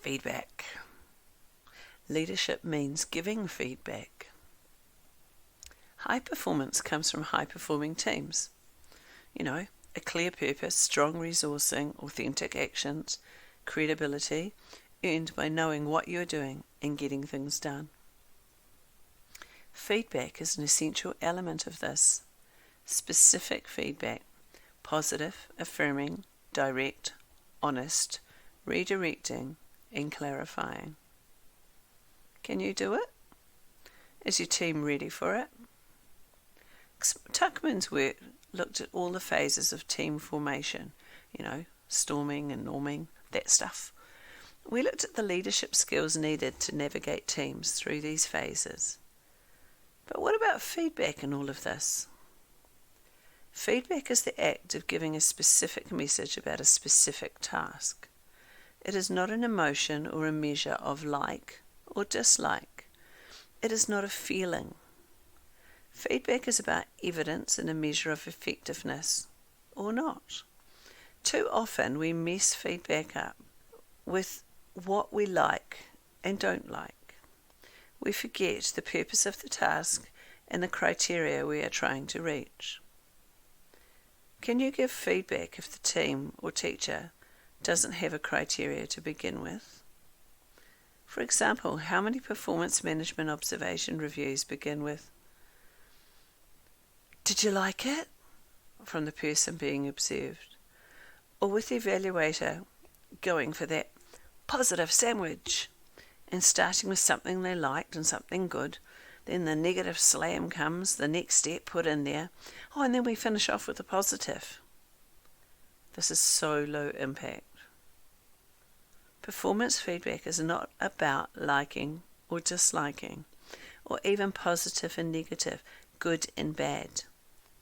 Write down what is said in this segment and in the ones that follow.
Feedback. Leadership means giving feedback. High performance comes from high-performing teams. A clear purpose, strong resourcing, authentic actions, credibility, earned by knowing what you're doing and getting things done. Feedback is an essential element of this. Specific feedback, positive, affirming, direct, honest, redirecting, and clarifying. Can you do it? Is your team ready for it? Tuckman's work looked at all the phases of team formation, storming and norming, that stuff. We looked at the leadership skills needed to navigate teams through these phases. But what about feedback in all of this? Feedback is the act of giving a specific message about a specific task. It is not an emotion or a measure of like or dislike. It is not a feeling. Feedback is about evidence and a measure of effectiveness, or not. Too often we mess feedback up with what we like and don't like. We forget the purpose of the task and the criteria we are trying to reach. Can you give feedback if the team or teacher doesn't have a criteria to begin with? For example, how many performance management observation reviews begin with, "Did you like it?" from the person being observed, or with the evaluator going for that positive sandwich and starting with something they liked and something good, then the negative slam comes, the next step put in there, and then we finish off with a positive. This is so low impact. Performance feedback is not about liking or disliking, or even positive and negative, good and bad.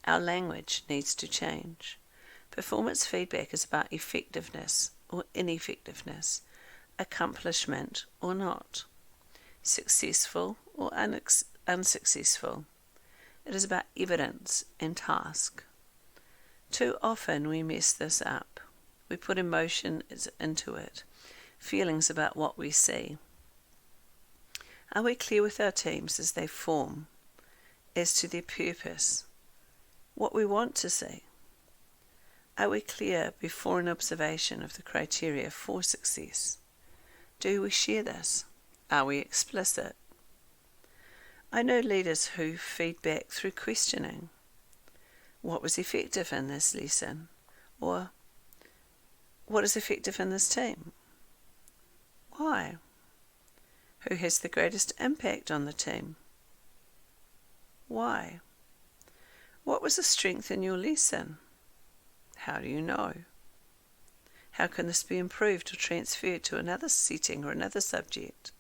Our language needs to change. Performance feedback is about effectiveness or ineffectiveness, accomplishment or not, successful or unsuccessful. It is about evidence and task. Too often we mess this up. We put emotion into it, feelings about what we see. Are we clear with our teams as they form, as to their purpose, what we want to see? Are we clear before an observation of the criteria for success? Do we share this? Are we explicit? I know leaders who feedback through questioning. What was effective in this lesson? Or what is effective in this team? Why? Who has the greatest impact on the team? Why? What was the strength in your lesson? How do you know? How can this be improved or transferred to another setting or another subject?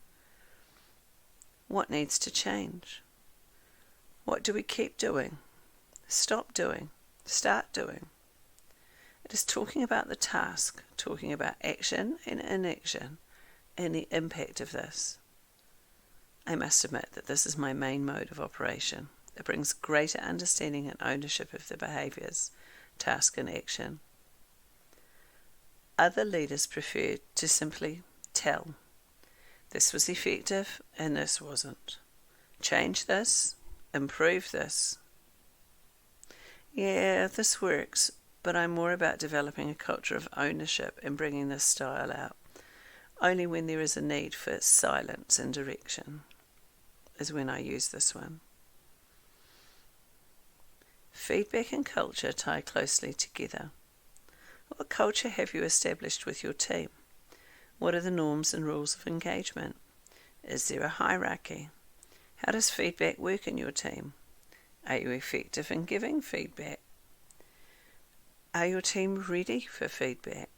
What needs to change? What do we keep doing? Stop doing? Start doing? It is talking about the task, talking about action and inaction, and the impact of this. I must admit that this is my main mode of operation. It brings greater understanding and ownership of the behaviours, task and action. Other leaders prefer to simply tell. This was effective and this wasn't. Change this, improve this. Yeah, this works, but I'm more about developing a culture of ownership and bringing this style out. Only when there is a need for silence and direction is when I use this one. Feedback and culture tie closely together. What culture have you established with your team? What are the norms and rules of engagement? Is there a hierarchy? How does feedback work in your team? Are you effective in giving feedback? Are your team ready for feedback?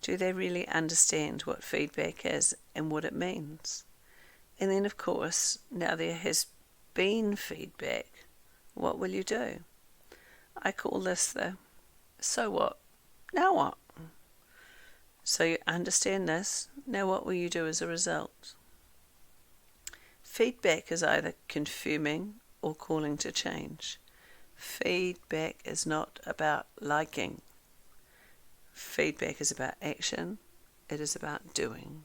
Do they really understand what feedback is and what it means? And then, of course, now there has been feedback, what will you do? I call this the so what? Now what? So you understand this, now what will you do as a result? Feedback is either confirming or calling to change. Feedback is not about liking. Feedback is about action. It is about doing.